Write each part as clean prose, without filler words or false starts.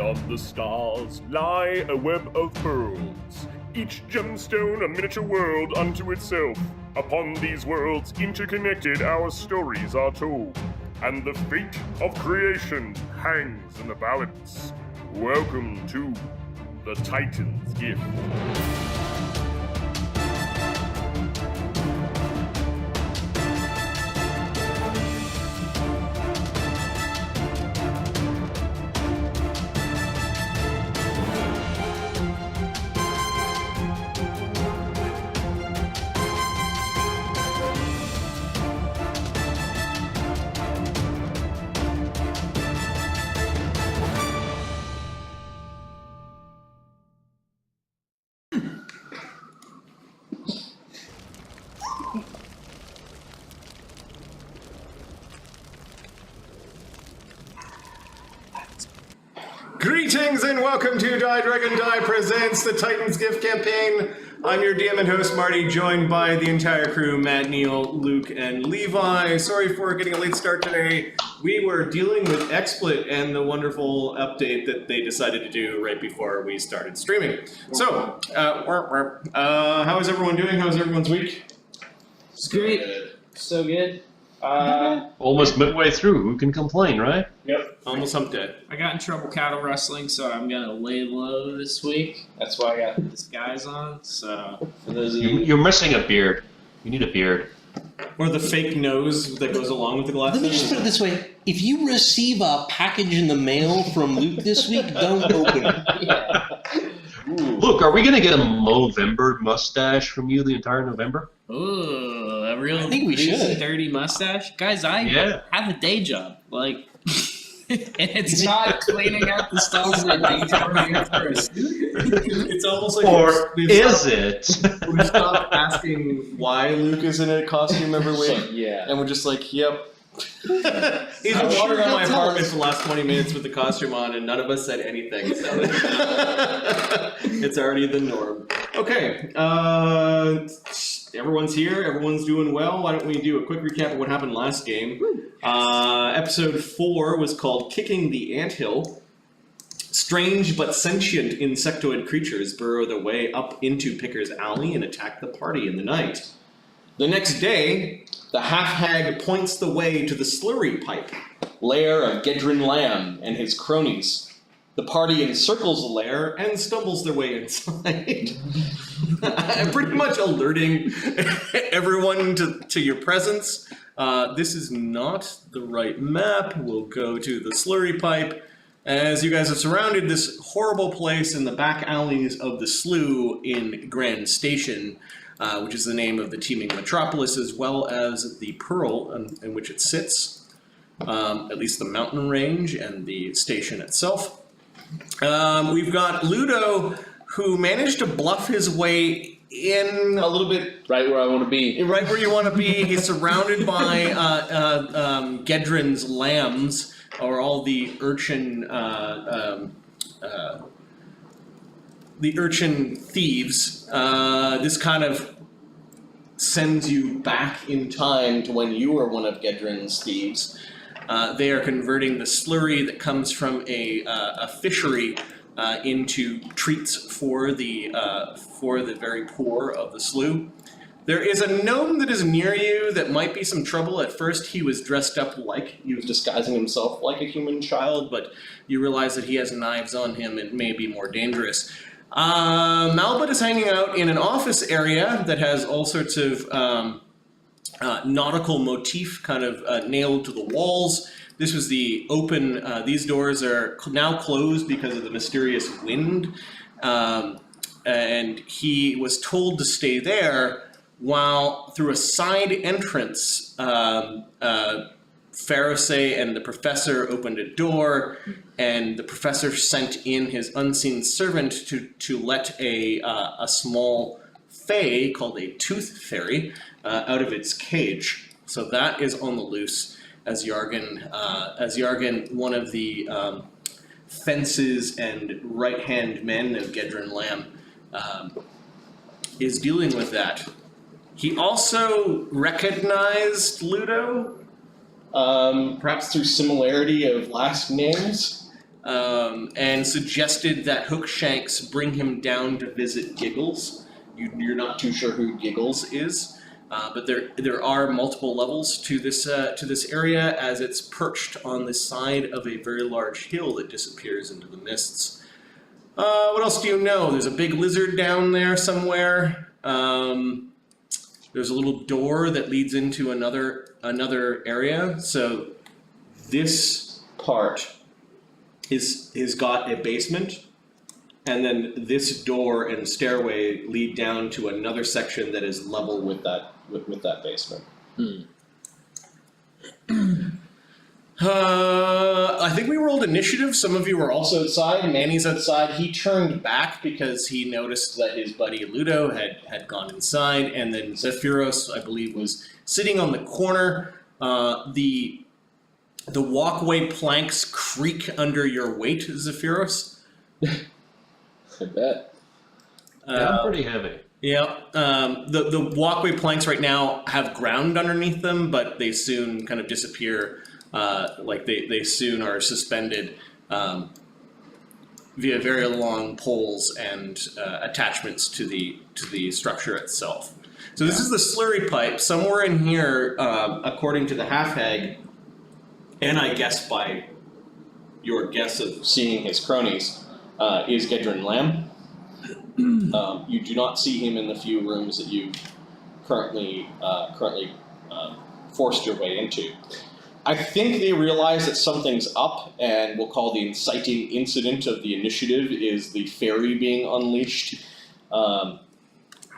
Beyond the stars lie a web of pearls, each gemstone a miniature world unto itself. Upon these worlds interconnected our stories are told, and the fate of creation hangs in the balance. Welcome to the Titan's Gift. Greetings and welcome to Die Dragon Die presents the Titan's Gift campaign. I'm your DM and host Marty, joined by the entire crew, Matt, Neil, Luke, and Levi. Sorry for getting a late start today. We were dealing with XSplit and the wonderful update that they decided to do right before we started streaming. So, how is everyone doing? How was everyone's week? It's great. So good. Almost midway through. Who can complain, right? Yep. Almost hump day. I got in trouble cattle wrestling, so I'm gonna lay low this week. That's why I got this guys on. So for those of you, You're missing a beard. You need a beard. Or the fake nose that goes along with the glasses. Let me just put it this way. If you receive a package in the mail from Luke this week, don't open it. yeah. Look, are we going to get a Movember mustache from you the entire November? Ooh, a real I think we greasy, should. dirty mustache, guys. I have a day job, like, and it's not cleaning out the stalls in the day job first. It's almost like Or is it? we stopped asking why Luke is in a costume every week. Yeah. And we're just like, yep. He's been wandering around my apartment for the last 20 minutes with the costume on, and none of us said anything. So it's already the norm. Okay. Everyone's here. Everyone's doing well. Why don't we do a quick recap of what happened last game? Episode 4 was called Kicking the Anthill. Strange but sentient insectoid creatures burrow their way up into Picker's Alley and attack the party in the night. The next day, the half-hag points the way to the Slurry Pipe, lair of Gaedran Lamb and his cronies. The party encircles the lair and stumbles their way inside. Pretty much alerting everyone to your presence. This is not the right map. We'll go to the Slurry Pipe. As you guys have surrounded this horrible place in the back alleys of the slough in Grand Station, which is the name of the teeming metropolis, as well as the pearl in which it sits, at least the mountain range and the station itself. We've got Luudo, who managed to bluff his way in a little bit... Right where I want to be. Right where you want to be. He's surrounded by Gaedran's lambs, or all the urchin thieves. This kind of sends you back in time to when you were one of Gaedran's thieves. They are converting the slurry that comes from a fishery into treats for the very poor of the slough. There is a gnome that is near you that might be some trouble. At first, he was dressed up like, he was disguising himself like a human child, but you realize that he has knives on him and may be more dangerous. Malbut is hanging out in an office area that has all sorts of nautical motif kind of nailed to the walls. This was the open, these doors are now closed because of the mysterious wind, and he was told to stay there while through a side entrance, Ferosae and the professor opened a door, and the professor sent in his unseen servant to let a small fae called a tooth fairy out of its cage. So that is on the loose as Yargan, one of the fences and right-hand men of Gaedran Lamb, is dealing with that. He also recognized Luudo, perhaps through similarity of last names. and suggested that Hookshanks bring him down to visit Giggles. You're not too sure who Giggles is, but there are multiple levels to this area, as it's perched on the side of a very large hill that disappears into the mists. What else do you know? There's a big lizard down there somewhere. There's a little door that leads into another area. So this part is got a basement. And then this door and stairway lead down to another section that is level with that basement. I think we rolled initiative. Some of you were also outside. Manny's outside. He turned back because he noticed that his buddy Luudo had gone inside, and then Zephyros, I believe, was sitting on the corner. The walkway planks creak under your weight, Zephyros. I bet. Yeah, pretty heavy. Yeah. The walkway planks right now have ground underneath them, but they soon kind of disappear. They soon are suspended via very long poles and attachments to the structure itself. So this is the Slurry Pipe. Somewhere in here, according to the half-hag, and I guess by your guess of seeing his cronies, is Gaedran Lamb. You do not see him in the few rooms that you currently forced your way into. I think they realize that something's up, and we'll call the inciting incident of the initiative is the fairy being unleashed. I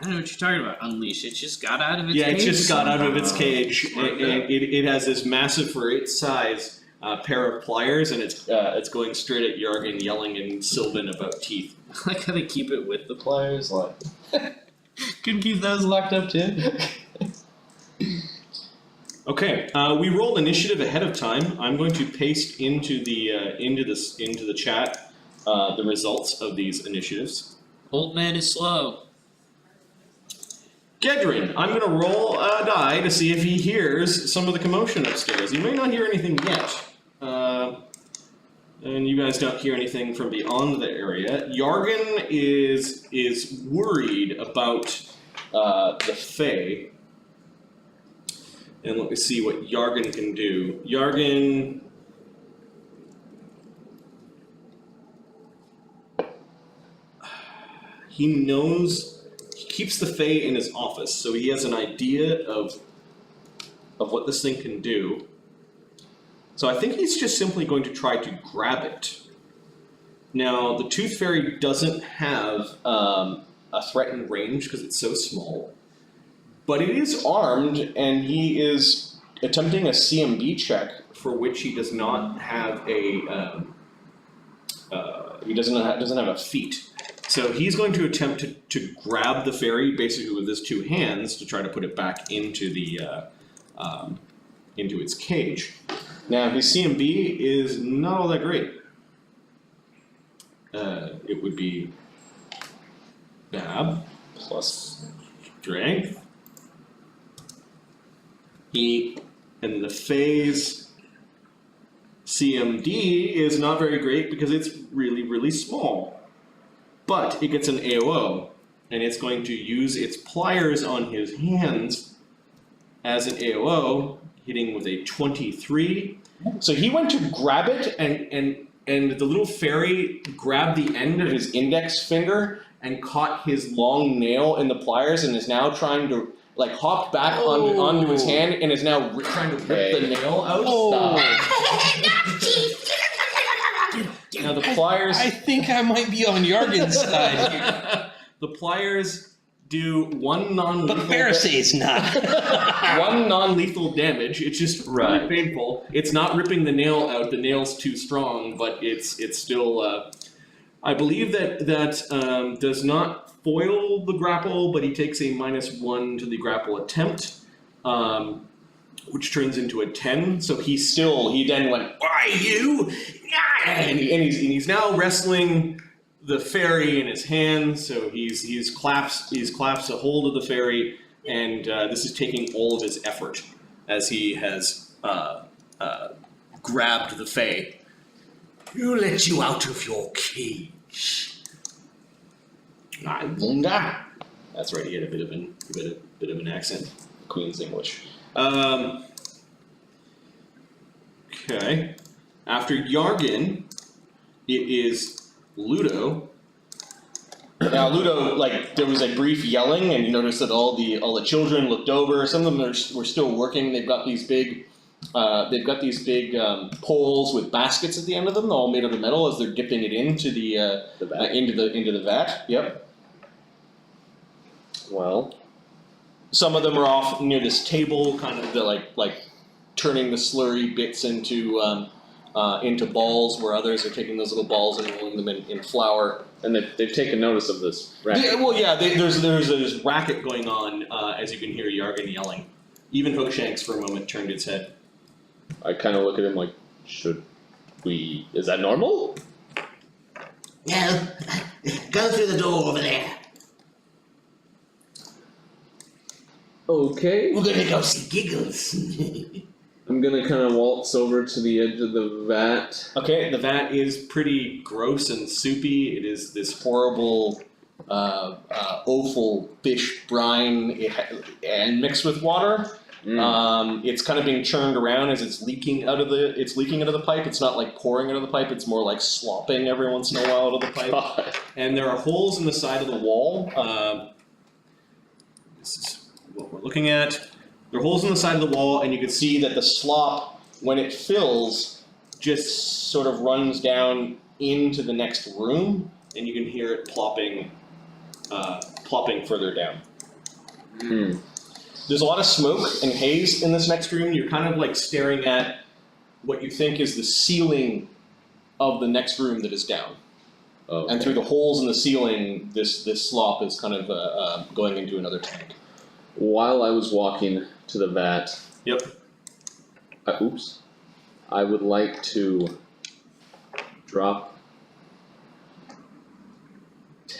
don't know what you're talking about. Unleashed. It just got out of its cage. Yeah, it just got out of its cage. It has this massive, for its size, pair of pliers, and it's going straight at Yargan, yelling in Sylvan about teeth. I like how they keep it with the Pliers, like, Couldn't keep those locked up too. Okay, we rolled initiative ahead of time. I'm going to paste into the chat the results of these initiatives. Old man is slow. Gaedran, I'm going to roll a die to see if he hears some of the commotion upstairs. You may not hear anything yet. And you guys don't hear anything from beyond the area. Yargan is worried about the Fae. And let me see what Yargan can do. Yargan... He knows... He keeps the Fae in his office, so he has an idea of what this thing can do. So I think he's just simply going to try to grab it. Now, the Tooth Fairy doesn't have a threatened range because it's so small. But it is armed, and he is attempting a CMB check for which he does not have a he doesn't have a feat. So he's going to attempt to grab the fairy basically with his two hands to try to put it back into the into its cage. Now his CMB is not all that great. It would be Bab plus Strength. And the Fae's CMD is not very great because it's really, really small. But it gets an AOO, and it's going to use its pliers on his hands as an AOO, hitting with a 23. So he went to grab it, and the little fairy grabbed the end of his index finger and caught his long nail in the pliers and is now trying to hopped back onto his hand and is now trying to rip the nail out. Now the pliers... I think I might be on Yargan's side here. The pliers do one non-lethal... But Ferosae's not. One non-lethal damage. It's just really painful. It's not ripping the nail out. The nail's too strong, but it's still... I believe that does not foil the grapple, but he takes a -1 to the grapple attempt, which turns into a 10. So he then went, "Why you?" And he's now wrestling the fairy in his hand. So he's claps a hold of the fairy, and this is taking all of his effort as he has grabbed the Fae. Who let you out of your cage? I wonder. That's right. He had a bit of an accent. Queen's English. Okay. After Yargan, it is Luudo. Now, Luudo, like, there was a brief yelling, and you noticed that all the children looked over. Some of them were still working. They've got these big poles with baskets at the end of them, all made out of metal, as they're dipping it into the vat. Into the vat. Yep. Well, Some of them are off near this table, kind of like turning the slurry bits into balls, where others are taking those little balls and rolling them in flour. and they've taken notice of this racket. Yeah, well, yeah, there's this racket going on as you can hear Yargan yelling. Even Hookshanks for a moment turned its head. I kind of look at him like, should we? Is that normal? No, go through the door over there. Okay. We're gonna go see Giggles. I'm gonna kind of waltz over to the edge of the vat. Okay, the vat is pretty gross and soupy. It is this horrible, offal fish brine and mixed with water. It's kind of being churned around as it's leaking out of the pipe. It's not like pouring out of the pipe. It's more like slopping every once in a while out of the pipe. God. And there are holes in the side of the wall. This is what we're looking at. There are holes in the side of the wall, and you can see that the slop, when it fills, just sort of runs down into the next room, and you can hear it plopping further down. There's a lot of smoke and haze in this next room. You're kind of like staring at what you think is the ceiling of the next room that is down. Okay. And through the holes in the ceiling, this slop is kind of going into another tank. While I was walking to the vat, Yep. I would like to drop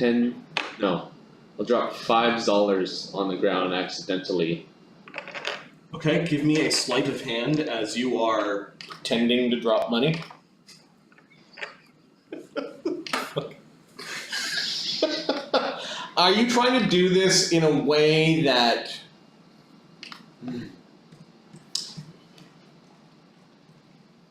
I'll drop $5 on the ground accidentally. Okay, give me a sleight of hand as you are pretending to drop money. Are you trying to do this in a way that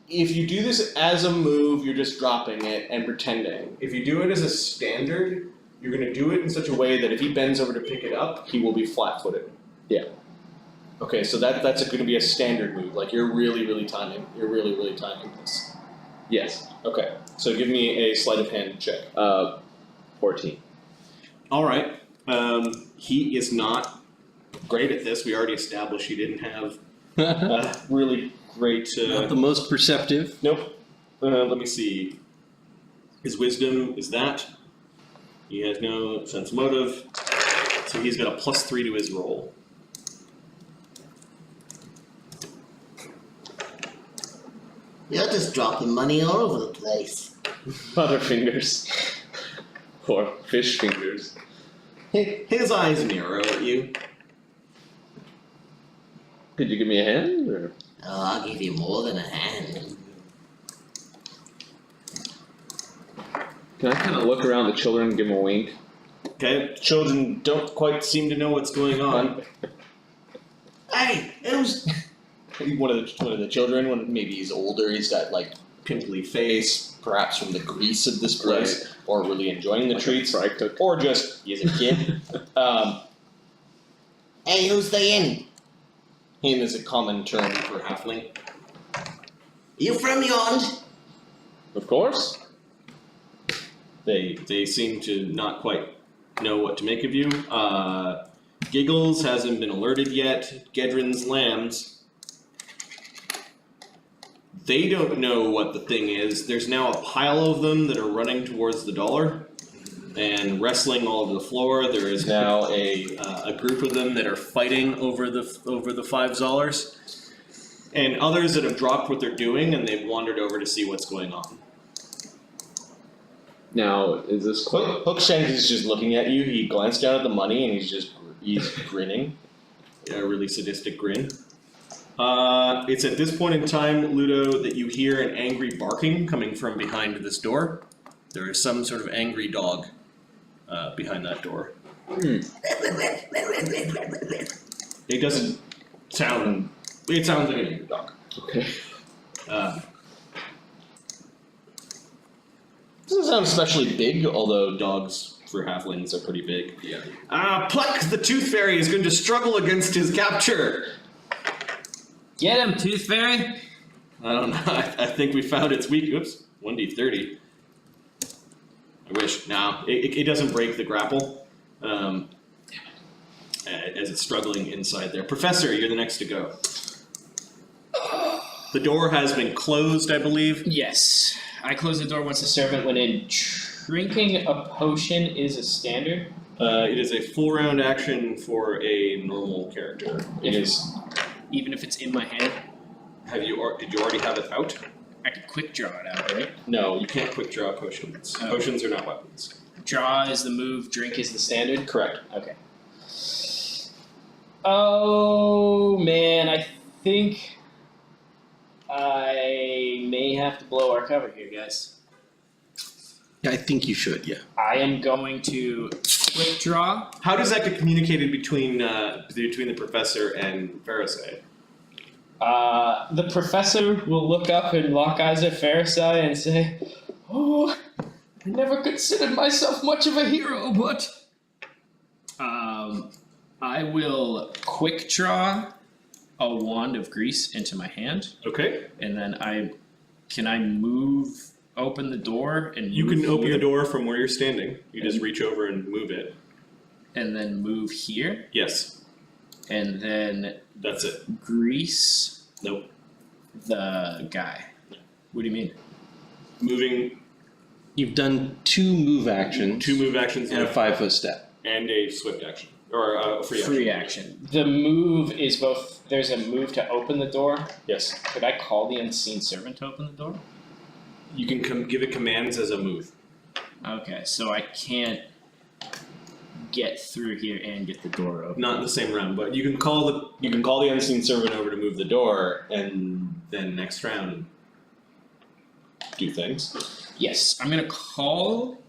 if you do this as a move, you're just dropping it and pretending. If you do it as a standard, you're going to do it in such a way that if he bends over to pick it up, he will be flat-footed. Yeah. Okay, so that's going to be a standard move. Like you're really timing this. Yes. Okay, so give me a sleight of hand check. 14. All right. He is not great at this. We already established he didn't have really great. Not the most perceptive. Nope. Let me see. His wisdom is that. He has no sense motive, so he's got a +3 to his roll. You're just dropping money all over the place. Butterfingers. Or fish fingers. His eyes narrow at you. Could you give me a hand? Or? Oh, I'll give you more than a hand. Can I kind of look around the children and give them a wink? Okay, children don't quite seem to know what's going on. Hey, who's... One of the children, maybe he's older, he's got like pimply face, perhaps from the grease of this place, Right. or really enjoying the Like treats, a fry cook. or just he's a kid. Hey, who's the inn? Him is a common term for halfling. You from Yond? Of course. They seem to not quite know what to make of you. Giggles hasn't been alerted yet. Gaedran's lambs. They don't know what the thing is. There's now a pile of them that are running towards the dollar and wrestling all over the floor. There is now a group of them that are fighting over the $5, and others that have dropped what they're doing and they've wandered over to see what's going on. Now, is this Hookshanks is just looking at you. He glanced down at the money and he's grinning. A really sadistic grin. It's at this point in time, Luudo, that you hear an angry barking coming from behind this door. There is some sort of angry dog behind that door. It doesn't sound... It sounds like an angry dog. Okay. Doesn't sound especially big, although dogs for halflings are pretty big. Yeah. Pluck, the Tooth Fairy, is going to struggle against his capture. Get him, Tooth Fairy! I don't know. I think we found its weak. Oops. 1d30. I wish. No, it doesn't break the grapple. As it's struggling inside there. Professor, you're the next to go. The door has been closed, I believe. Yes. I close the door once the servant went in. Drinking a potion is a standard. It is a full round action for a normal character. It is. Even if it's in my hand? Did you already have it out? I could quick draw it out, right? No, you can't quick draw potions. Oh. Potions are not weapons. Draw is the move, drink is the standard? Correct. Okay. Oh, man, I think I may have to blow our cover here, guys. I think you should, yeah. I am going to quick draw. How does that get communicated between the professor and Ferosae? The professor will look up and lock eyes at Ferosae and say, "Oh, I never considered myself much of a hero, but..." I will quick draw a wand of grease into my hand, Okay. and then can I move, open the door, and You can move open here, the door from where you're standing. You just reach over and move it. and then move here, Yes. and then That's it. grease Nope. the guy. What do you mean? Moving You've done 2 move actions 2 move actions and a left 5-foot step. and a swift action. Or a free action. Free action. The move is both. There's a move to open the door. Yes. Could I call the unseen servant to open the door? You can give it commands as a move. Okay, so I can't get through here and get the door open. Not in the same round, but you can call the unseen servant over to move the door, and then next round do things. Yes, I'm gonna call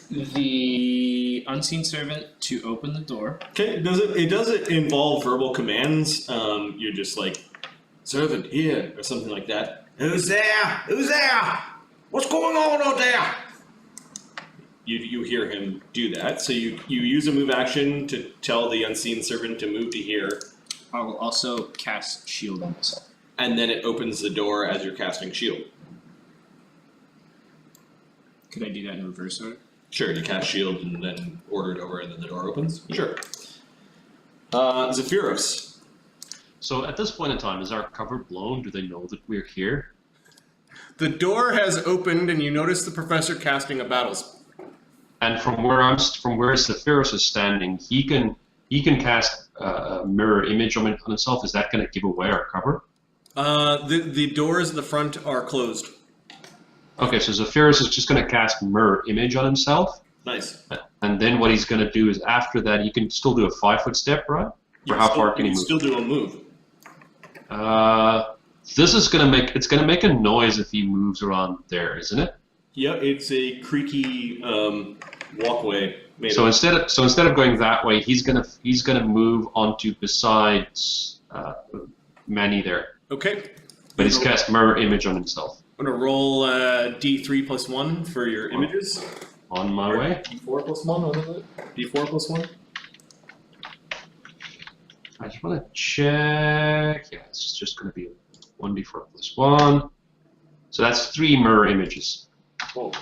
the unseen servant to open the door. Okay, it doesn't involve verbal commands. You're just like, servant here, or something like that. Who's there? Who's there? What's going on out there? You hear him do that, so you use a move action to tell the unseen servant to move to here, I will also cast shield on myself. and then it opens the door as you're casting shield. Could I do that in reverse order? Sure, you cast shield and then order it over and then the door opens? Sure. Zephyros. So at this point in time, is our cover blown? Do they know that we're here? The door has opened and you notice the professor casting a battle spell. And from where Zephyros is standing, he can cast a mirror image on himself. Is that going to give away our cover? The doors in the front are closed. Okay, so Zephyros is just going to cast mirror image on himself. Nice. And then what he's going to do is after that, he can still do a 5-foot step, right? Or how far can he move? Still do a move. This is going to make a noise if he moves around there, isn't it? Yeah, it's a creaky walkway. So instead of going that way, he's gonna move onto besides Manny there. Okay. But he's cast mirror image on himself. I'm gonna roll D3 plus 1 for your images. On my way. D4 plus 1, what is it? D4 plus 1. I just want to check. Yeah, it's just going to be 1d4 plus 1. So that's 3 mirror images. Cool.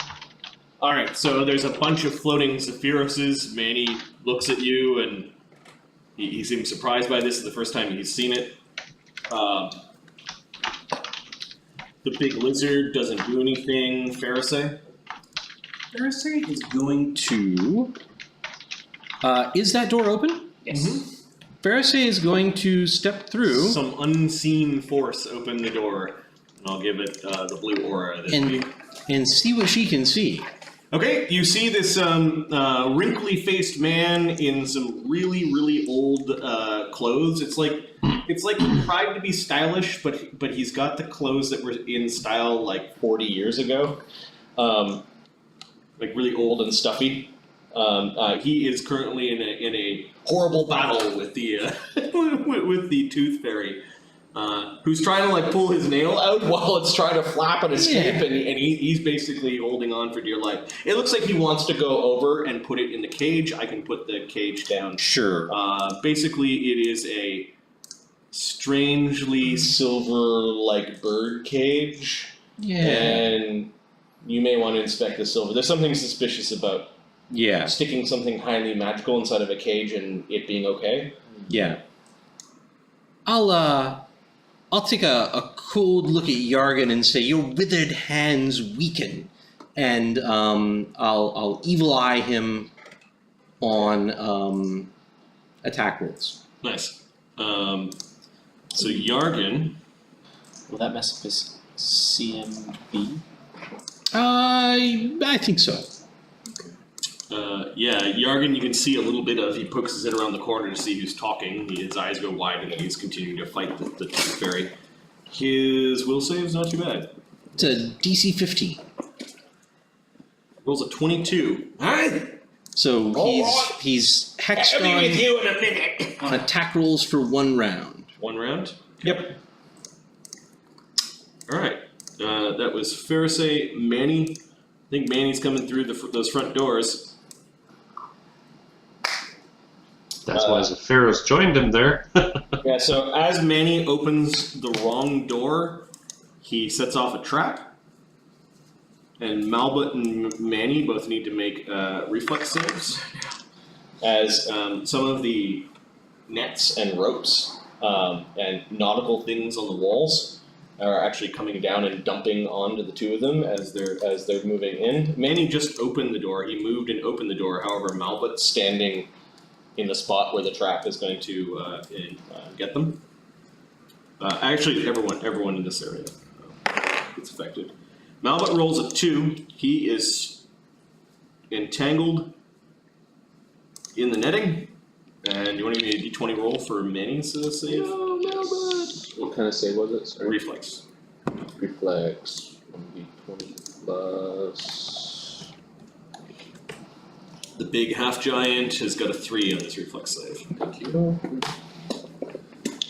Alright, so there's a bunch of floating Zephyroses. Manny looks at you and he seems surprised by this. It's the first time he's seen it. The big lizard doesn't do anything. Ferosae? Ferosae is going to... is that door open? Yes. Mm-hmm. Ferosae is going to step through Some unseen force opened the door. And I'll give it the blue aura. and see what she can see. Okay, you see this wrinkly-faced man in some really, really old clothes. It's like It's like he tried to be stylish, but he's got the clothes that were in style like 40 years ago, like really old and stuffy. He is currently in a horrible battle with the with the tooth fairy, who's trying to like pull his nail out while it's trying to flap and escape, and he's basically holding on for dear life. It looks like he wants to go over and put it in the cage. I can put the cage down. Sure. Basically, it is a strangely silver-like bird cage, and you may want to inspect the silver. There's something suspicious about sticking something highly magical inside of a cage and it being okay. Yeah. I'll take a cold look at Yargan and say, your withered hands weaken, and I'll evil eye him on attack rolls. Nice. So Yargan. Will that mess up his CMB? I think so. Yargan, you can see a little bit of. He pokes his head around the corner to see who's talking. His eyes go wide, and he's continuing to fight the tooth fairy. His will save's not too bad. It's a DC 15. Rolls a 22. Alright! So he's hexed I'll be with you in a minute. on attack rolls for 1 round. 1 round? Yep. Alright. That was Ferosae, Manny. I think Manny's coming through those front doors. That's why Zephyros joined him there. Yeah, so as Manny opens the wrong door, he sets off a trap. And Malbut and Manny both need to make reflex saves. As some of the nets and ropes and nautical things on the walls are actually coming down and dumping onto the two of them as they're moving in. Manny just opened the door. He moved and opened the door. However, Malbut's standing in the spot where the trap is going to get them. Actually, everyone in this area gets affected. Malbut rolls a 2. He is entangled in the netting. And you want to give me a d20 roll for Manny's save? No, Malbut! What kind of save was it? Sorry. Reflex. Reflex. 1d20 plus... The big half giant has got a 3 on his reflex save. Thank you.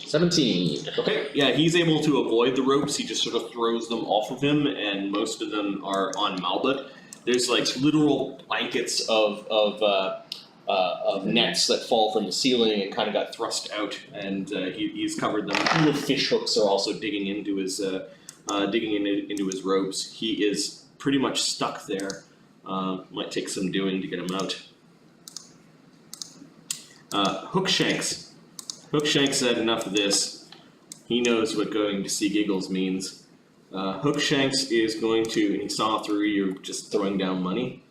17. Okay, yeah, he's able to avoid the ropes. He just sort of throws them off of him, and most of them are on Malbut. There's like literal blankets of nets that fall from the ceiling and kind of got thrust out, and he's covered them. Little fish hooks are also digging into his into his ropes. He is pretty much stuck there. Might take some doing to get him out. Hookshanks. Hookshanks had enough of this. He knows what going to see Giggles means. Hookshanks is going to, and he saw through you just throwing down money.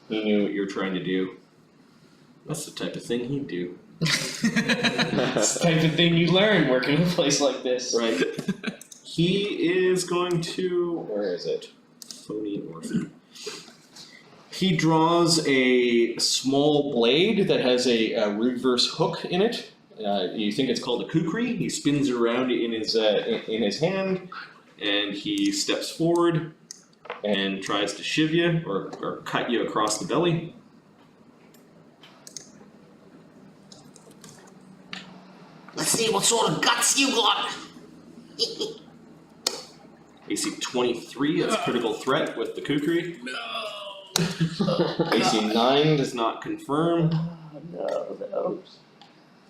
He knew what you were trying to do. That's the type of thing he'd do. That's the type of thing you learn working in a place like this. Right. He is going to, where is it? Phony orphan. He draws a small blade that has a reverse hook in it. You think it's called a kukri. He spins around in his hand, and he steps forward and tries to shiv you or cut you across the belly. Let's see what sort of guts you got. AC 23, that's critical threat with the kukri. No. AC 9 does not confirm. No.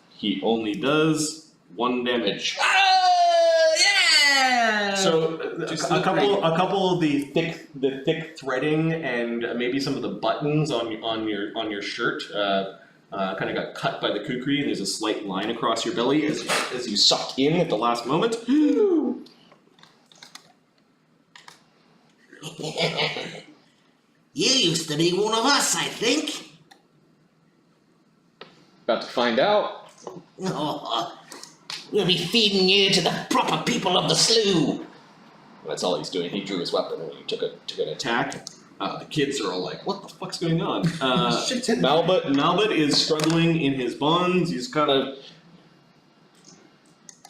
He only does 1 damage. Oh yeah. So a couple of the thick threading and maybe some of the buttons on your shirt kind of got cut by the kukri, and there's a slight line across your belly as you suck in at the last moment. You used to be one of us, I think. About to find out. Oh, we'll be feeding you to the proper people of the slough. That's all he's doing. He drew his weapon and he took an attack. The kids are all like, "What the fuck's going on?" Malbut is struggling in his bonds. He's kind of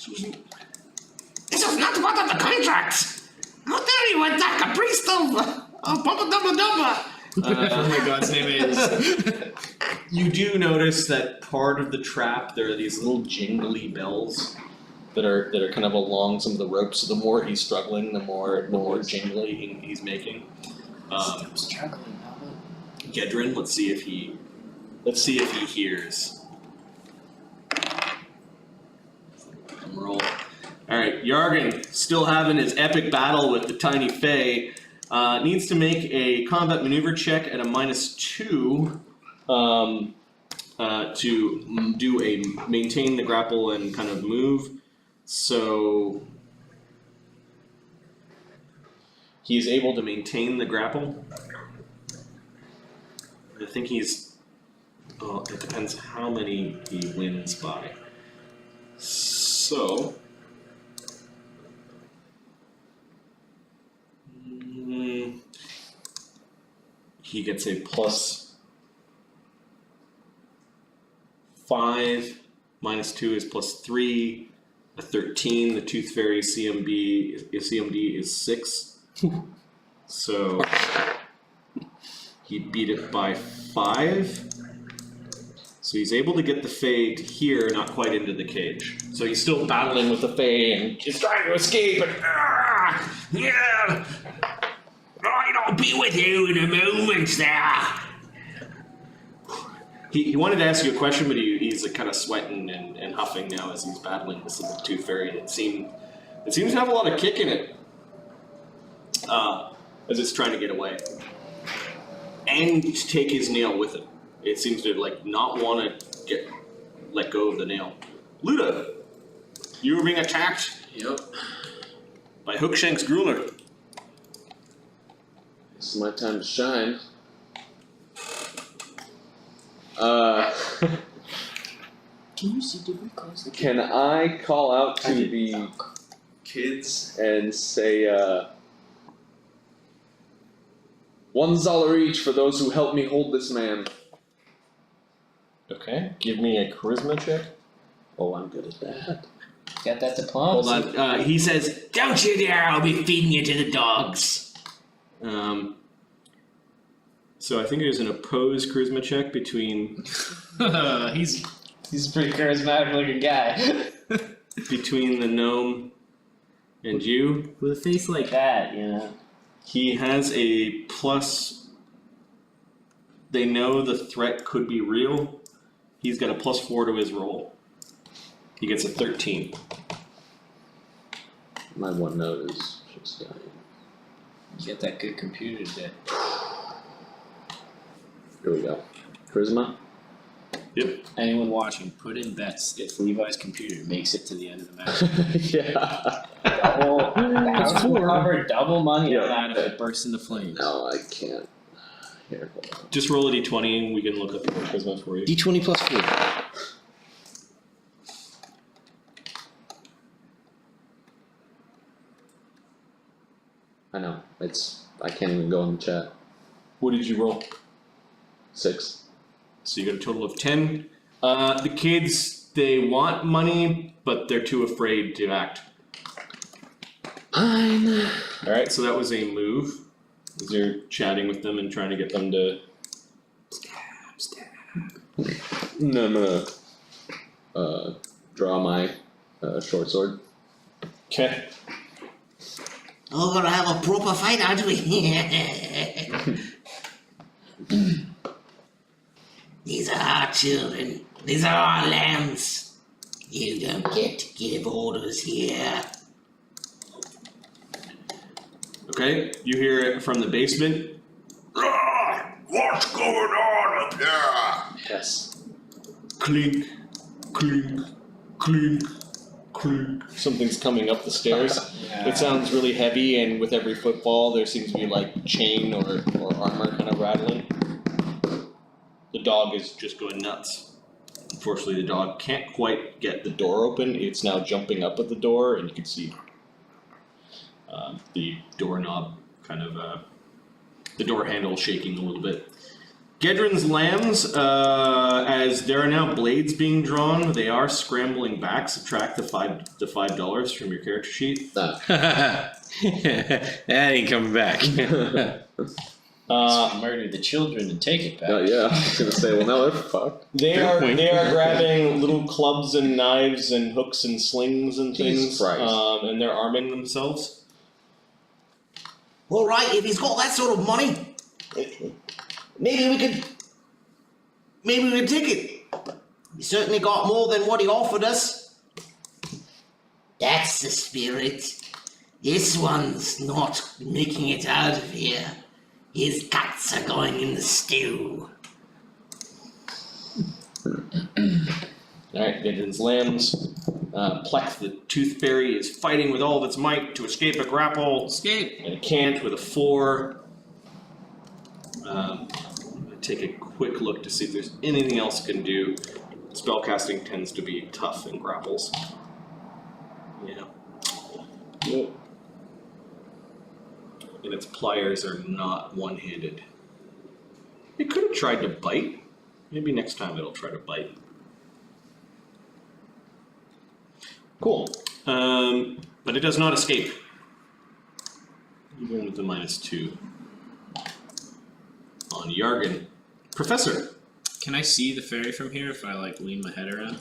This was not part of the contract! How dare you attack a priest of Papa Dubba Dubba! Oh my god's name is. You do notice that part of the trap, there are these little jingly bells that are kind of along some of the ropes. So the more he's struggling, the more jingly he's making. Struggling, Gaedran, let's see if he hears. Roll. All right, Yargan, still having his epic battle with the tiny Fae, needs to make a combat maneuver check at a -2 to maintain the grapple and kind of move. So he's able to maintain the grapple. I think he's. Oh, it depends how many he wins by. So. He gets a +5, -2 is +3, a 13. The Tooth Fairy CMD is 6. So he beat it by 5. So he's able to get the Fae to here, not quite into the cage. So he's still battling with the Fae and he's trying to escape. And Yeah! I'll be with you in a moment there! He wanted to ask you a question, but he's kind of sweating and huffing now as he's battling this little Tooth Fairy. It seems to have a lot of kick in it as it's trying to get away. And to take his nail with it. It seems to not want to let go of the nail. Luudo, you were being attacked. Yep. By Hookshank's Grueler. It's my time to shine. Can I call out to the kids and say, $1 each for those who help me hold this man? Okay, give me a charisma check. Oh, I'm good at that. Got that diplomacy. Hold on. He says, Don't you dare, I'll be feeding you to the dogs! So I think there's an opposed charisma check between He's a pretty charismatic looking guy. between the gnome and you. With a face like that, you know. He has a plus. They know the threat could be real. He's got a +4 to his roll. He gets a 13. My one note is just dying. You get that good computer today. Here we go. Charisma? Yep. Anyone watching, put in bets if Levi's computer makes it to the end of the match. Yeah. Double money on Yeah. that if it bursts into flames. No, I can't. Here, hold on. Just roll a d20 and we can look up your charisma for you. D20 +4. I know. I can't even go in the chat. What did you roll? 6. So you got a total of 10. The kids, they want money, but they're too afraid to act. Alright, so that was a move. As you're chatting with them and trying to get them to stab. No, I'm gonna draw my short sword. Okay. Oh, we're gonna have a proper fight, aren't we? These are our children. These are our lambs. You don't get to give orders here. Okay, you hear it from the basement. What's going on up there? Yes. Clink, clink, clink, clink. Something's coming up the stairs. It sounds really heavy, and with every footfall, there seems to be chain or armor kind of rattling. The dog is just going nuts. Unfortunately, the dog can't quite get the door open. It's now jumping up at the door, and you can see the doorknob kind of, the door handle shaking a little bit. Gaedran's lambs, as there are now blades being drawn, they are scrambling back. Subtract the $5 from your character sheet. That ain't coming back. Murder the children and take it back. Yeah, I was gonna say, well, now they're fucked. They are grabbing little clubs and knives and hooks and slings and Jesus things, Christ. and they're arming themselves. All right, if he's got that sort of money, maybe we could take it. He certainly got more than what he offered us. That's the spirit. This one's not making it out of here. His guts are going in the stew. Alright, Gaedran's lambs. Plex the tooth fairy is fighting with all of its might to escape a grapple. Escape. And it can't with a 4. I'm going to take a quick look to see if there's anything else it can do. Spellcasting tends to be tough in grapples. Yeah. Nope. And its pliers are not one-handed. It could have tried to bite. Maybe next time it'll try to bite. Cool. But it does not escape. Even with the -2. On Yargan. Professor. Can I see the fairy from here if I like lean my head around?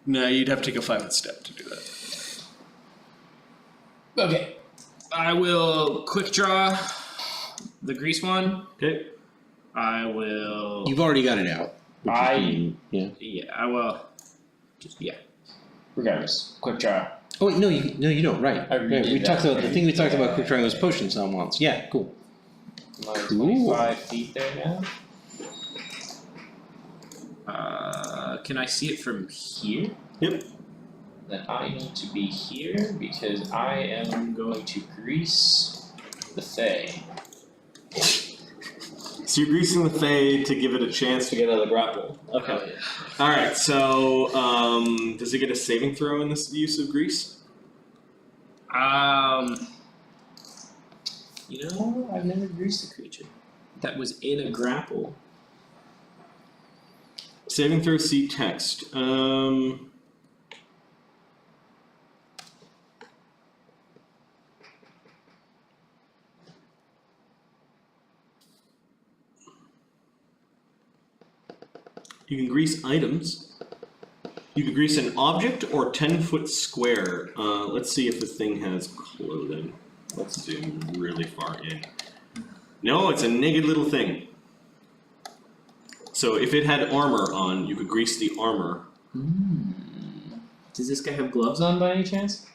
No, you'd have to take a 5-foot step to do that. Okay. I will quick draw the grease one. Okay. I will. You've already got it out. Yeah, I will. Yeah. Regardless, quick draw. Oh wait, no, you don't. Right. I redid we that talked about the already. thing we talked about. Quick drawing was potions on once. Yeah, cool. My Cool. 25 feet there now. Can I see it from here? Yep. Then I need to be here because I am going to grease the Fae. So you're greasing the Fae to give it a chance to get out of the grapple. Okay. Oh, yeah. Alright, so does it get a saving throw in this use of grease? You know, I've never greased a creature that was in a grapple. Saving throw, see text. You can grease items. You can grease an object or 10-foot square. Let's see if the thing has clothing. Let's zoom really far in. No, it's a naked little thing. So if it had armor on, you could grease the armor. Does this guy have gloves on by any chance?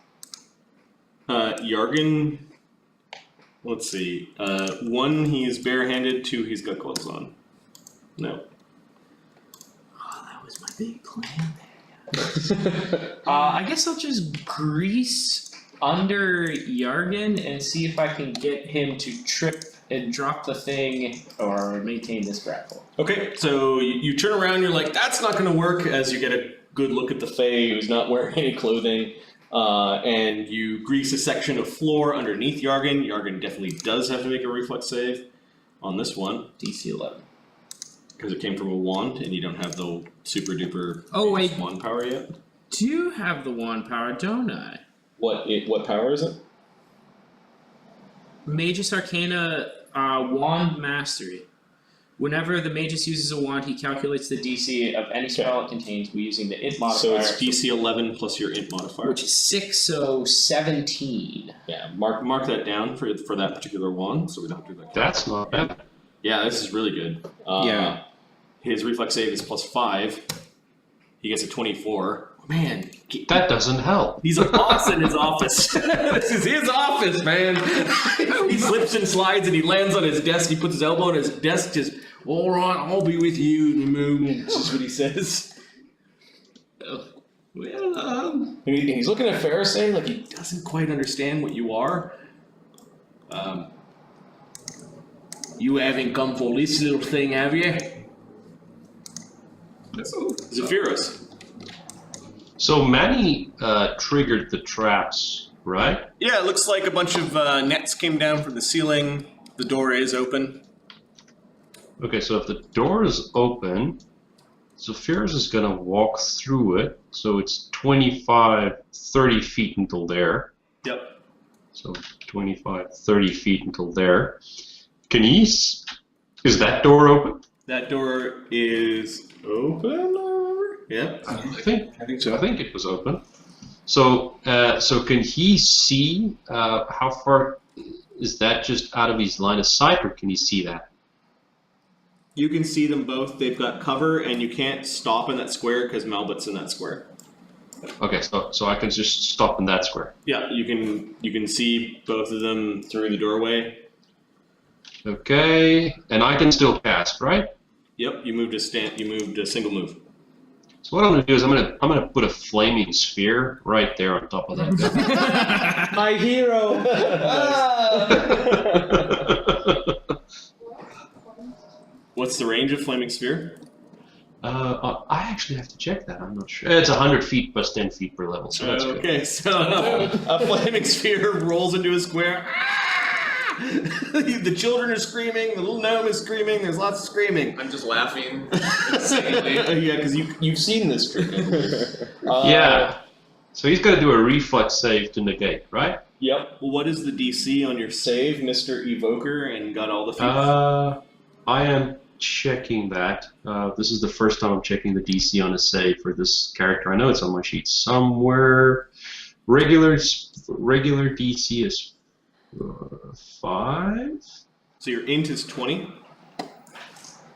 Yargan, let's see. 1, he's barehanded. 2, he's got gloves on. No. Oh, that was my big plan there. I guess I'll just grease under Yargan and see if I can get him to trip and drop the thing or maintain this grapple. Okay, so you turn around, you're like, that's not going to work, as you get a good look at the Fae who's not wearing any clothing, and you grease a section of floor underneath Yargan. Yargan definitely does have to make a reflex save on this one. DC 11. Because it came from a wand, and you don't have the super duper wand power yet. Do have the wand power, don't I? What power is it? Magus Arcana Wand Mastery. Whenever the Magus uses a wand, he calculates the DC of any spell it contains using the int modifier. So it's DC 11 plus your int modifier. Which is 6, so 17. Yeah, mark that down for that particular wand, so we don't have to do that. That's not bad. Yeah, this is really good. Yeah. His reflex save is +5. He gets a 24. Man, That doesn't help. he's a boss in his office. This is his office, man. He slips and slides and he lands on his desk. He puts his elbow on his desk, just, all right, I'll be with you in the moon. That's just what he says. Well, and he's looking at Ferosae like he doesn't quite understand what you are. You haven't come for this little thing, have you? Zephyros. So Manny triggered the traps, right? Yeah, it looks like a bunch of nets came down from the ceiling. The door is open. Okay, so if the door is open, Zephyros is going to walk through it. So it's 25, 30 feet until there. Yep. So 25, 30 feet until there. Can he... Is that door open? That door is open. Yep. I think so. I think it was open. So, so can he see how far is that just out of his line of sight, or can he see that? You can see them both. They've got cover, and you can't stop in that square because Malbut's in that square. Okay, so I can just stop in that square. Yeah, you can see both of them through the doorway. Okay, and I can still cast, right? Yep, you moved a single move. So what I'm gonna do is I'm gonna put a flaming sphere right there on top of that guy. My hero! What's the range of flaming sphere? I actually have to check that. I'm not sure. It's 100 feet plus 10 feet per level, so that's good. Okay, so a flaming sphere rolls into a square. The children are screaming. The little gnome is screaming. There's lots of screaming. I'm just laughing insanely. Yeah, because you've seen this screaming. Yeah. So he's got to do a reflex save to negate, right? Yep. Well, what is the DC on your save, Mr. Evoker, and got all the feats? I am checking that. This is the first time I'm checking the DC on a save for this character. I know it's on my sheet somewhere. Regular DC is 5. So your int is 20.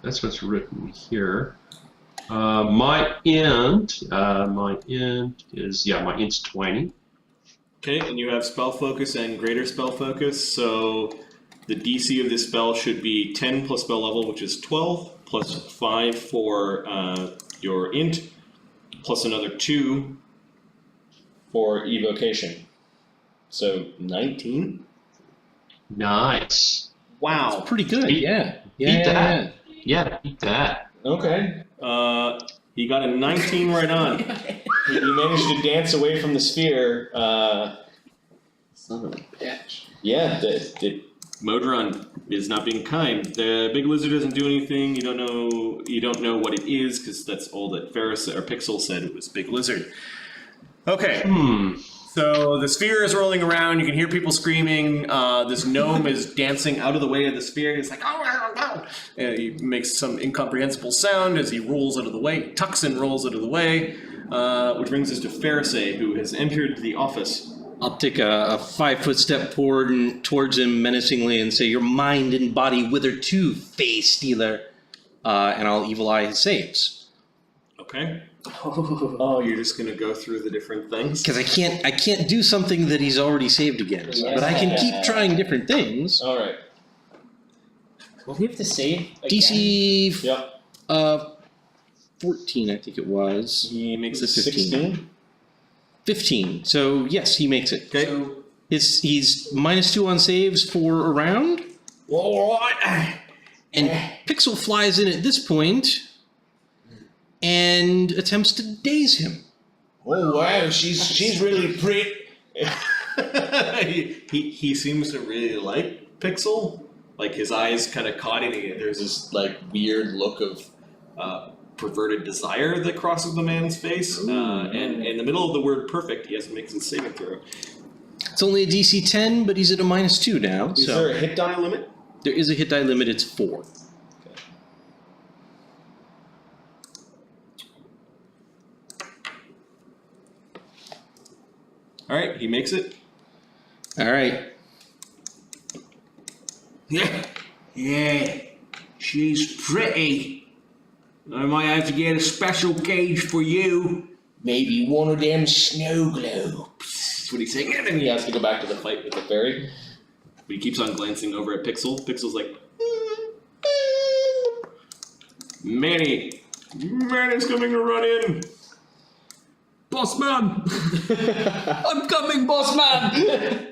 That's what's written here. My int is my int's 20. Okay, and you have spell focus and greater spell focus. So the DC of this spell should be 10 plus spell level, which is 12, plus 5 for your int, plus another 2 for evocation. So 19. Nice. Wow. Pretty good, Beat- yeah. Beat that. Yeah, beat that. Okay. He got a 19 right on. He managed to dance away from the sphere. Son of a bitch. Yeah, Modron is not being kind. The big lizard doesn't do anything. You don't know what it is because that's all that Ferosae or Pixel said. It was big lizard. Okay. So the sphere is rolling around. You can hear people screaming. This gnome is dancing out of the way of the sphere. He's like, oh. And he makes some incomprehensible sound as he rolls out of the way. Tucks and rolls out of the way. Which brings us to Ferosae, who has entered the office. I'll take a 5-foot step forward and towards him menacingly and say, "Your mind and body wither too, face stealer." And I'll evil eye his saves. Okay. Oh, you're just gonna go through the different things? Because I can't do something that he's already saved against. But I can keep trying different things. Alright. Will he have to save again? DC Yep. 14, I think it was. He makes Was it it 15? 16. 15. So yes, he makes it. Okay. So, He's -2 on saves for a round. Alright. And Pixel flies in at this point and attempts to daze him. Oh wow, she's really pretty. he seems to really like Pixel. Like his eyes kind of caught in it. There's this like weird look of perverted desire that crosses the man's face. And in the middle of the word perfect, he has to make some saving throw. It's only a DC 10, but he's at a -2 now. Is there a hit die limit? There is a hit die limit, it's 4. Alright, he makes it. Alright. Yeah, she's pretty. I might have to get a special cage for you. Maybe one of them snow globes. That's what he's saying. And then he has to go back to the fight with the fairy. But he keeps on glancing over at Pixel. Pixel's like, Manny's coming to run in. Boss man! I'm coming, boss man!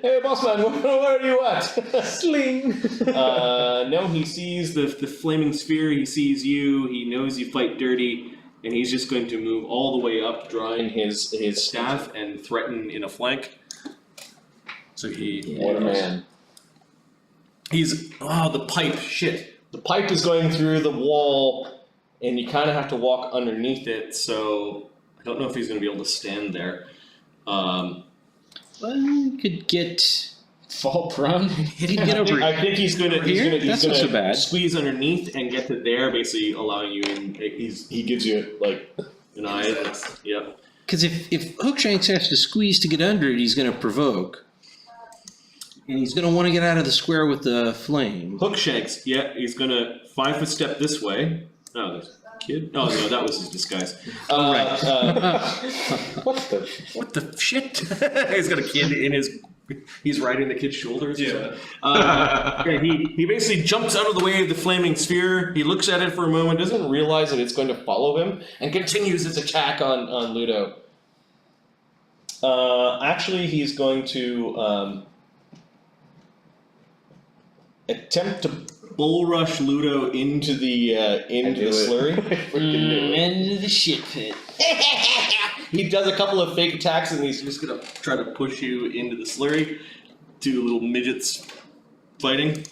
Hey, boss man, where are you at? sling. No, he sees the flaming sphere. He sees you. He knows you fight dirty. And he's just going to move all the way up, drawing his staff and threaten in a flank. So he... What a man. the pipe. Shit. The pipe is going through the wall, and you kind of have to walk underneath it. So I don't know if he's going to be able to stand there. Well, you could get. Fall prone. He'd get over. I think he's gonna That's not so bad. squeeze underneath and get to there, basically allowing you in. He gives you like an eye. Yep. Because if Hookshanks has to squeeze to get under it, he's going to provoke. And he's going to want to get out of the square with the flame. Hookshanks, yeah, he's gonna 5 foot step this way. Oh, there's a kid. Oh no, that was his disguise. What the shit? He's got a kid in his. He's riding the kid's shoulders. Yeah. He basically jumps out of the way of the flaming sphere. He looks at it for a moment, doesn't realize that it's going to follow him, and continues his attack on Luudo. Actually, he's going to attempt to bull rush Luudo into the slurry. Into the shit pit. He does a couple of fake attacks, and he's just gonna try to push you into the slurry. Two little midgets fighting.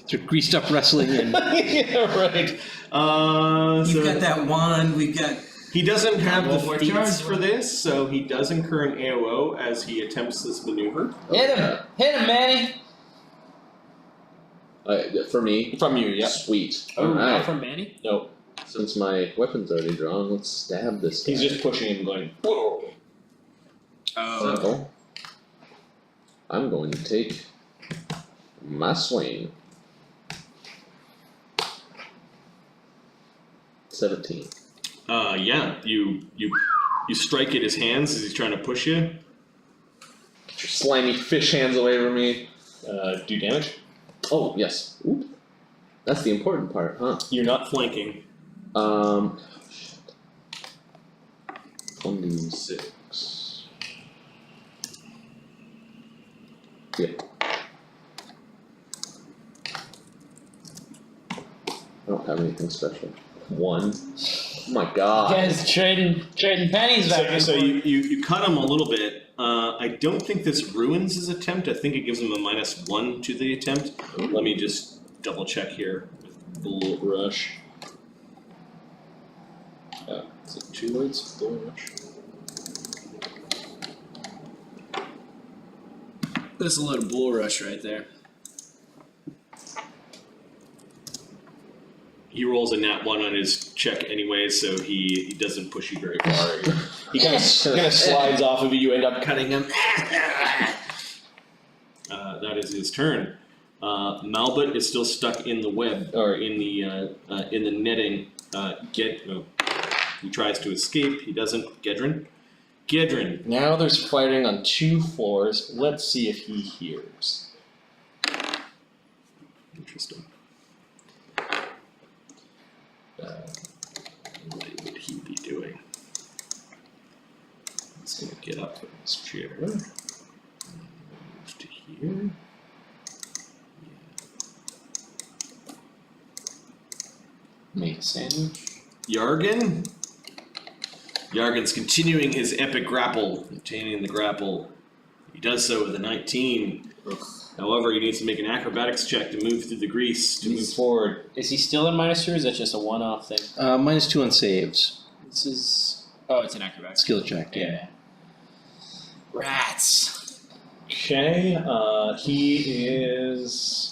They're greased up wrestling. And Yeah, right. You've got that wand. We've got. He doesn't have the more feats charge. for this, so he does incur an AOO as he attempts this maneuver. Hit him, Manny. For me? From you, yeah. Sweet. Oh, Alright. not from Manny. No, Since my weapon's already drawn, let's stab this guy. he's just pushing him, going. Whoa. So, I'm going to take my swing. 17. Yeah, you strike at his hands as he's trying to push you. Get your slimy fish hands away from me. Do damage. Oh, yes. Oop. That's the important part, huh? You're not flanking. Shit. 26. Yep. I don't have anything special. 1. Oh my god. You guys trading pennies back and So forth. you cut him a little bit. I don't think this ruins his attempt. I think it gives him a -1 to the attempt. Let me just double check here with Bullet Rush. Is it 2 words? Bullet Rush. There's a little bull rush right there. He rolls a nat 1 on his check anyway, so he doesn't push you very far. He kind of slides off of you. You end up cutting him. That is his turn. Malbut is still stuck in the web or in the netting. He tries to escape. He doesn't. Gaedran. Now there's fighting on 2 floors. Let's see if he hears. Interesting. What would he be doing? He's gonna get up from his chair. Move to here. Make a sandwich. Yargan's continuing his epic grapple, obtaining the grapple. He does so with a 19. However, he needs to make an acrobatics check to move through the grease, to move forward. Is he still in -2 or is that just a one-off thing? -2 on saves. This is. Oh, it's an acrobatics. Skill check, Yeah. Rats. Okay, he is...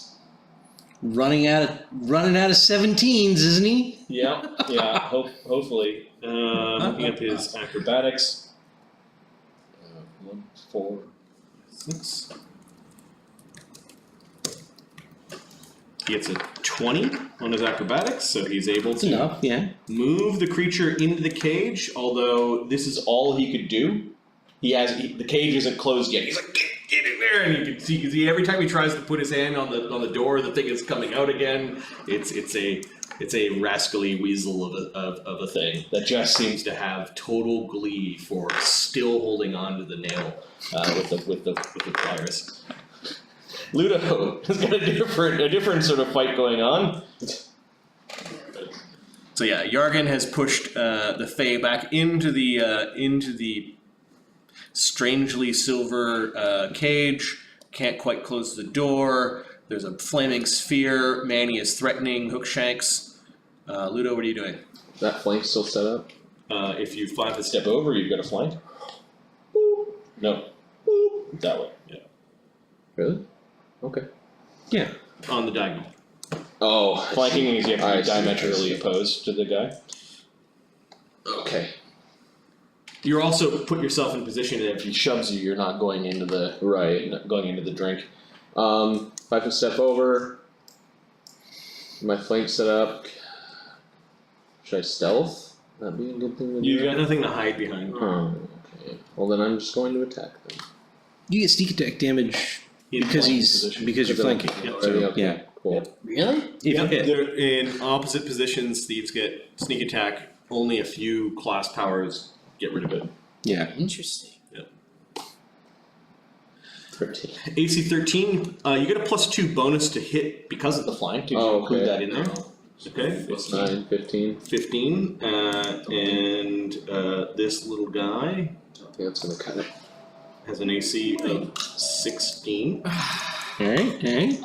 Running out of 17s, isn't he? Yeah, hopefully. Looking up his acrobatics. 1, 4, 6. He gets a 20 on his acrobatics, so he's able That's to enough, yeah. move the creature into the cage, although this is all he could do. The cage isn't closed yet. He's like, get in there! And you can see every time he tries to put his hand on the door, the thing is coming out again. It's a rascally weasel of a thing that just seems to have total glee for still holding on to the nail with the pliers. Luudo has got a different sort of fight going on. So yeah, Yargan has pushed the Fae back into the strangely silver cage. can't quite close the door. There's a flaming sphere. Manny is threatening Hookshanks. Luudo, what are you doing? That flank's still set up. If you 5 foot step over, you've got a flank. Boop. No. Boop. That way. Yeah. Really? Okay. Yeah. On the diagonal. Oh. Flanking means you have to be I see. diametrically opposed to the guy. Okay. You're also put yourself in position that if he shoves you, you're not going into the Right. going into the drink. 5 foot step over. My flank set up. Should I stealth? That'd be a good thing to do. You got nothing to hide behind. Oh, okay. Well, then I'm just going to attack them. You get sneak attack damage In because flanking he's position. because you're flanking. Yep. Already? Okay, yeah. Cool. Really? If you hit. They're in opposite positions. Thieves get sneak attack. Only a few class powers get rid of it. Yeah. Interesting. 13. AC 13. You get a +2 bonus to hit because of the flank. Did you include that in there? Okay. That's 9, 15. 15. And this little guy I think that's going to cut it. has an AC of 16. Alright.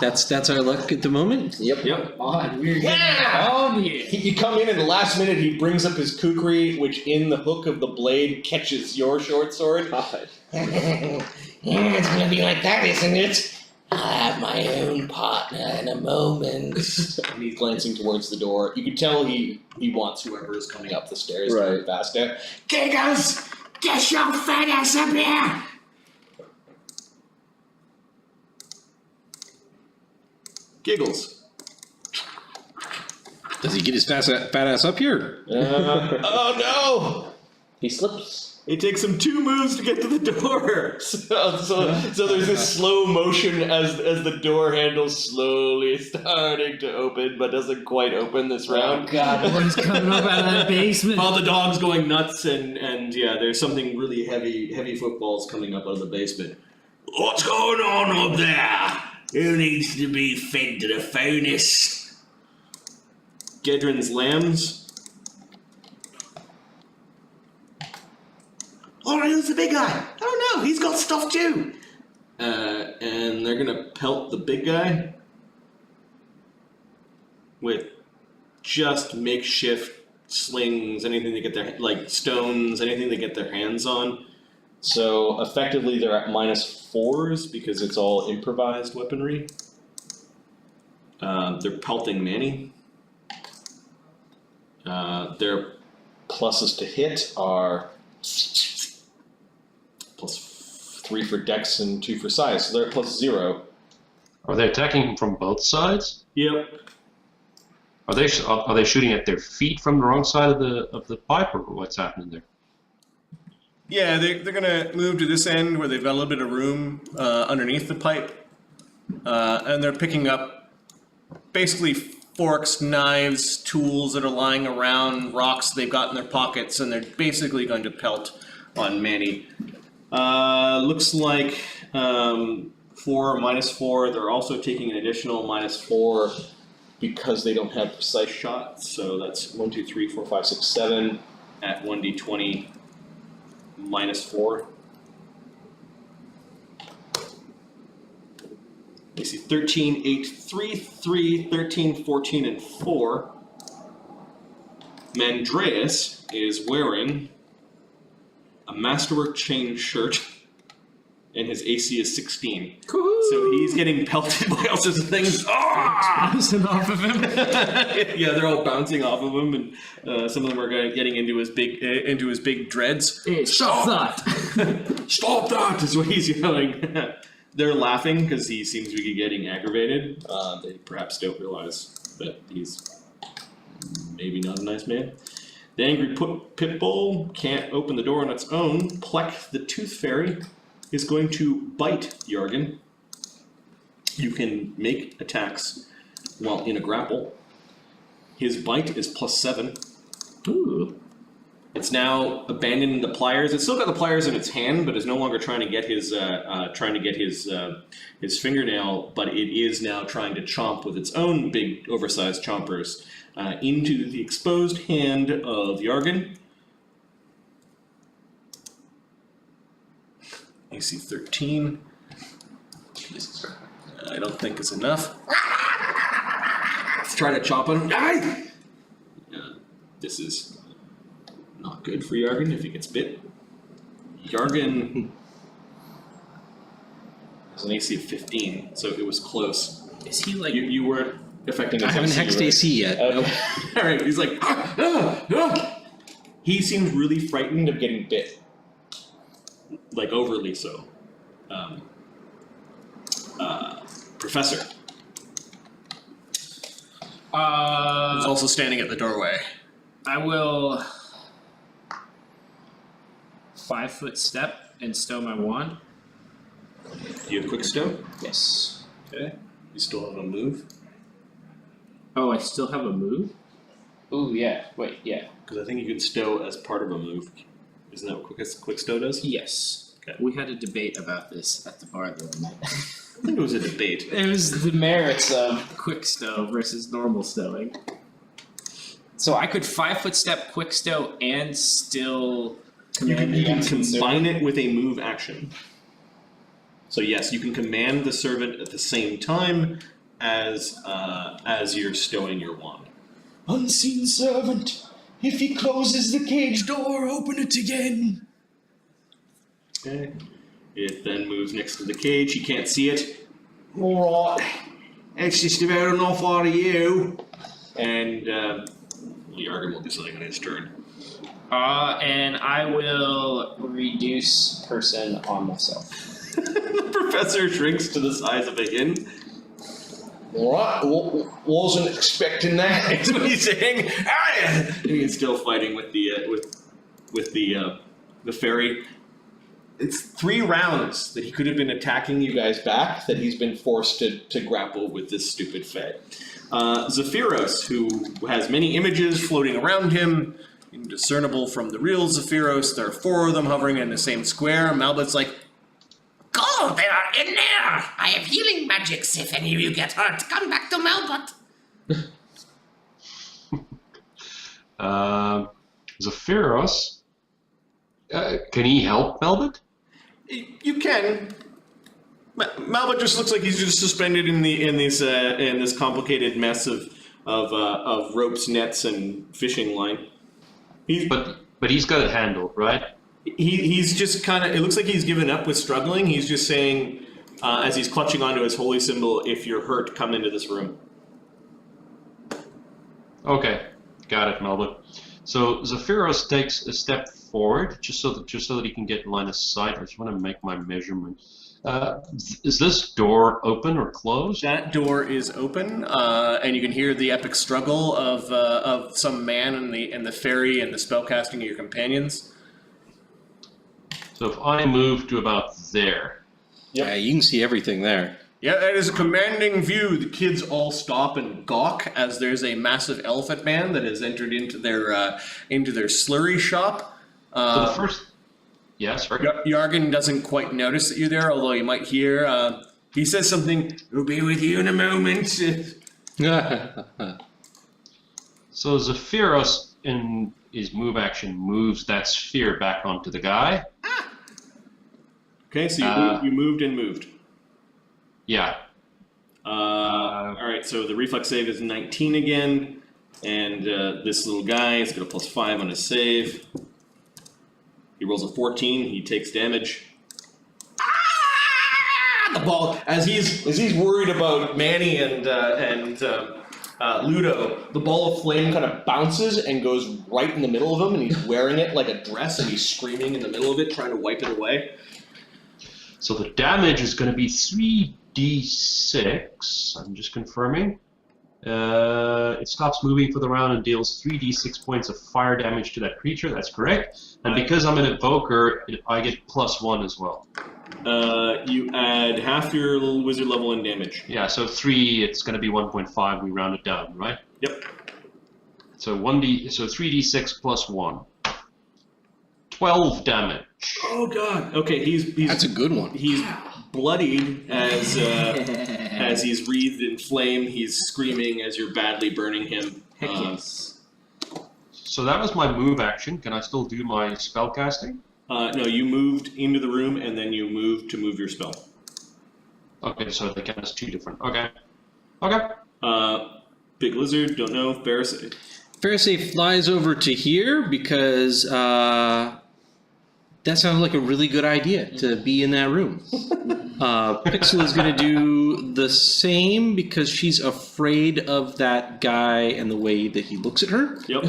That's our luck at the moment. Yep. Yep. On, we're getting on here. You come in, and the last minute he brings up his kukri, which in the hook of the blade catches your short sword. God. Yeah, it's gonna be like that, isn't it? I'll have my own partner in a moment. And he's glancing towards the door. You can tell he wants whoever is coming up the stairs very Right. fast now. Giggles! Get your fat ass up here! Giggles. Does he get his fat ass up here? Oh no! He slips. It takes him 2 moves to get to the door. So there's this slow motion as the door handle's slowly starting to open, but doesn't quite open this round. God, what is coming up out of that basement? While the dog's going nuts, and yeah, there's something really heavy footballs coming up out of the basement. What's going on up there? Who needs to be fed to the finest? Gaedran's lambs. Alright, who's the big guy? I don't know, he's got stuff too. And they're gonna pelt the big guy with just makeshift slings, anything they get their stones, anything they get their hands on. So effectively, they're at -4s because it's all improvised weaponry. They're pelting Manny. Their pluses to hit are +3 for dex and 2 for size, so they're at +0. Are they attacking him from both sides? Yep. Are they shooting at their feet from the wrong side of the pipe, or what's happening there? Yeah, they're gonna move to this end where they've got a little bit of room underneath the pipe, and they're picking up basically forks, knives, tools that are lying around, rocks they've got in their pockets, and they're basically going to pelt on Manny. Looks like 4 -4. They're also taking an additional -4 because they don't have precise shots. So that's 1, 2, 3, 4, 5, 6, 7 at 1d20 -4. You see 13, 8, 3, 3, 13, 14, and 4. Mandreas is wearing a masterwork chain shirt, and his AC is 16. So he's getting pelted by all sorts of things. Bouncing off of him. Yeah, they're all bouncing off of him, and some of them are getting into his big dreads. Hey, stop that! Stop that! Is what he's yelling. They're laughing because he seems to be getting aggravated. They perhaps don't realize that he's maybe not a nice man. The angry pit bull can't open the door on its own. Plek, the tooth fairy, is going to bite Yargan. You can make attacks while in a grapple. His bite is +7. Ooh. It's now abandoning the pliers. It's still got the pliers in its hand, but is no longer trying to get his fingernail. But it is now trying to chomp with its own big, oversized chompers into the exposed hand of Yargan. AC 13. I don't think it's enough. Let's try to chop him. This is not good for Yargan if he gets bit. Yargan has an AC of 15, so it was close. Is he like? You weren't affecting his I haven't AC, hexed right? AC yet. Okay. Alright, he's like, He seems really frightened of getting bit. Like, overly so. Professor. He's also standing at the doorway. I will 5-foot step and stow my wand. Do you have quick stow? Yes. Okay. You still have a move? Oh, I still have a move? Ooh, yeah. Wait, yeah. Because I think you can stow as part of a move. Isn't that what quick stow does? Yes. Okay. We had a debate about this at the bar the other night. I think it was a debate. It was the merits of quick stow versus normal stowing. So I could 5-foot step, quick stow, and still You command the can unseen combine servant. it with a move action. So yes, you can command the servant at the same time as you're stowing your wand. Unseen servant, if he closes the cage door, open it again. Okay. It then moves next to the cage. You can't see it. Alright. That's just about enough out of you. And Yargan will do something on his turn. And I will reduce person on myself. The professor shrinks to the size of a hen. Alright, wasn't expecting that. That's what he's saying. And he's still fighting with the fairy. It's 3 rounds that he could have been attacking you guys back that he's been forced to grapple with this stupid fae. Zephyros, who has many images floating around him, indiscernible from the real Zephyros. There are 4 of them hovering in the same square. Malbut's like, Go, they are in there! I have healing magics. If any of you get hurt, come back to Melbot. Zephyros, can he help Melbot? you can. Malbut just looks like he's just suspended in this complicated mess of ropes, nets, and fishing line. But he's got it handled, right? He's just kind of. It looks like he's given up with struggling. He's just saying, as he's clutching onto his holy symbol, "If you're hurt, come into this room." Okay, got it, Melbot. So Zephyros takes a step forward, just so that he can get line of sight. I just want to make my measurement. Is this door open or closed? That door is open, and you can hear the epic struggle of some man and the fairy and the spellcasting of your companions. So if I move to about there. Yep. Yeah, you can see everything there. Yeah, that is a commanding view. The kids all stop and gawk as there's a massive elephant man that has entered into their slurry shop. So the first. Yeah, sorry. Yargan doesn't quite notice that you're there, although you might hear. He says something. "We'll be with you in a moment." So Zephyros, in his move action, moves that sphere back onto the guy. Okay, so you moved and moved. Yeah. All right, so the reflex save is 19 again, and this little guy has got a +5 on his save. He rolls a 14. He takes damage. The ball, as he's worried about Manny and Luudo, the ball of flame kind of bounces and goes right in the middle of him, and he's wearing it like a dress, and he's screaming in the middle of it, trying to wipe it away. So the damage is going to be 3d6. I'm just confirming. It stops moving for the round and deals 3d6 points of fire damage to that creature. That's correct. And because I'm an evoker, I get +1 as well. You add half your little wizard level in damage. Yeah, so 3, it's going to be 1.5. We round it down, right? Yep. So 3d6 +1. 12 damage. Oh god. Okay, he's That's a good one. He's bloodied as he's wreathed in flame. He's screaming as you're badly burning him. Heck yes. So that was my move action. Can I still do my spell casting? No, you moved into the room and then you moved to move your spell. Okay, so they count as two different. Okay. Okay. Big Lizard, don't know. Ferosae. Ferosae flies over to here because that sounds like a really good idea to be in that room. Pixel is going to do the same because she's afraid of that guy and the way that he looks at her. Yep.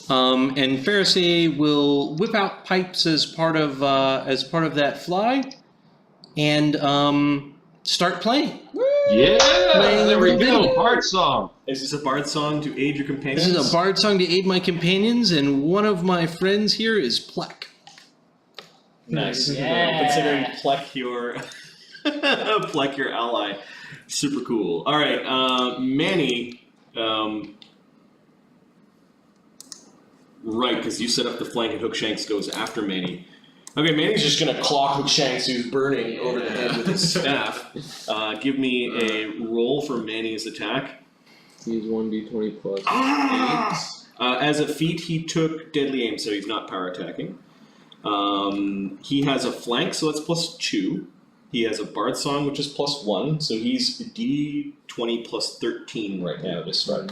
And Ferosae will whip out pipes as part of that fly, and start playing. Yeah, there we Little go. ditty. Bard song. Is this a bard song to aid your companions? This is a bard song to aid my companions, and one of my friends here is Plek. Nice. Yeah. Considering Plek your Plek your ally. Super cool. Alright, Manny, right, because you set up the flank and Hookshanks goes after Manny. Okay, Manny's just gonna clock Hookshanks who's burning over the head with his staff. Give me a roll for Manny's attack. He's 1d20 plus 8. As a feat, he took deadly aim, so he's not power attacking. He has a flank, so that's +2. He has a bard song, which is +1, so he's d20 plus 13 right now to strike.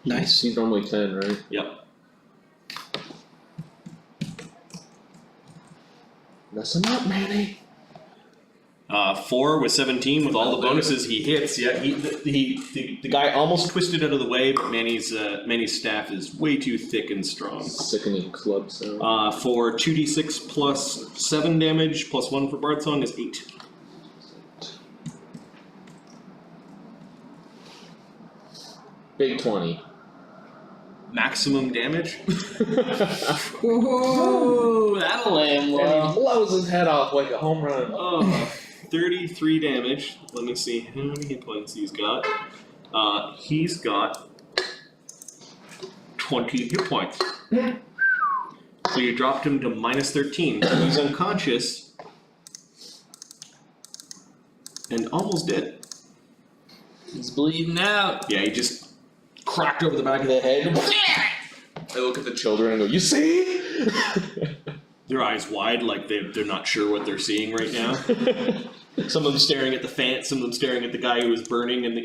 Nice. He's normally 10, right? Yep. Mess him up, Manny. 4 with 17 with all the bonuses he hits. Yeah, the guy almost twisted out of the way, but Manny's staff is way too thick and strong. Sickening club sound. For 2d6 plus 7 damage, +1 for bard song is 8. Big 20. Maximum damage. Whoa, that'll land And well. he blows his head off like a home run. 33 damage. Let me see how many hit points he's got. He's got 20 hit points. So you dropped him to -13. So he's unconscious and almost dead. He's bleeding out. Yeah, he just cracked over the back of the head. I look at the children and go, you see? Their eyes wide, like they're not sure what they're seeing right now. Some of them staring at the fan, some of them staring at the guy who was burning in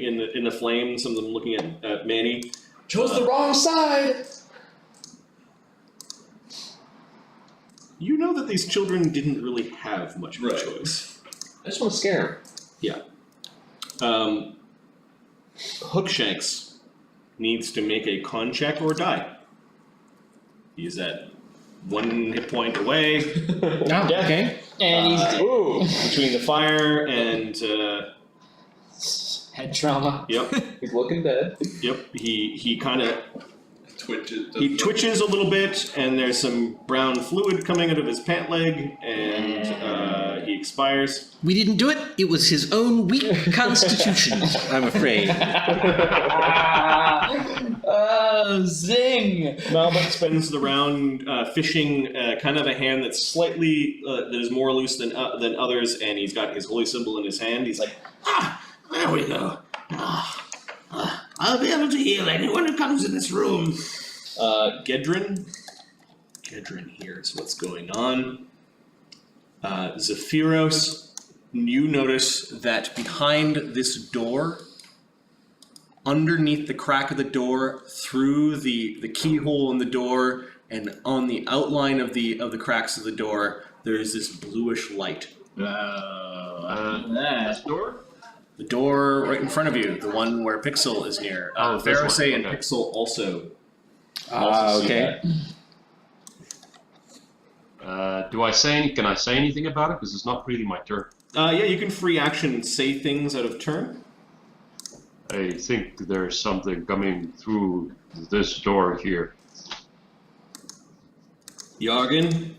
the flames. Some of them looking at Manny. Chose the wrong side! You know that these children didn't really have much of a Right. choice. I just want to scare him. Yeah. Hookshanks needs to make a con check or die. He's at 1 hit point away. Oh, okay. And he's dead. Ooh! Between the fire and Head trauma. yep, He's looking dead. yep. He kind of Twitches. he twitches a little bit, and there's some brown fluid coming out of his pant leg, and he expires. We didn't do it. It was his own weak constitution, I'm afraid. Oh, zing! Malbec spends the round fishing kind of a hand that's slightly that is more loose than others, and he's got his holy symbol in his hand. He's like, There we go. I'll be able to heal anyone who comes in this room. Gaedran hears what's going on. Zephyros, you notice that behind this door, underneath the crack of the door, through the keyhole in the door, and on the outline of the cracks of the door, there is this bluish light. This door? The door right in front of you, the one where Pixel is near. Oh, this one, Ferosae and okay. Pixel also see Okay. that. Can I say anything about it? Because it's not really my turn. Yeah, you can free action say things out of turn. I think there's something coming through this door here. Yargan.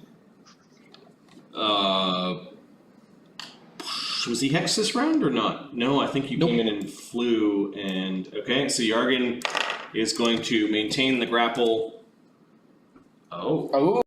Was he hexed this round or not? No, I think you came in and flew. And okay, so Yargan is going to maintain the grapple. Oh.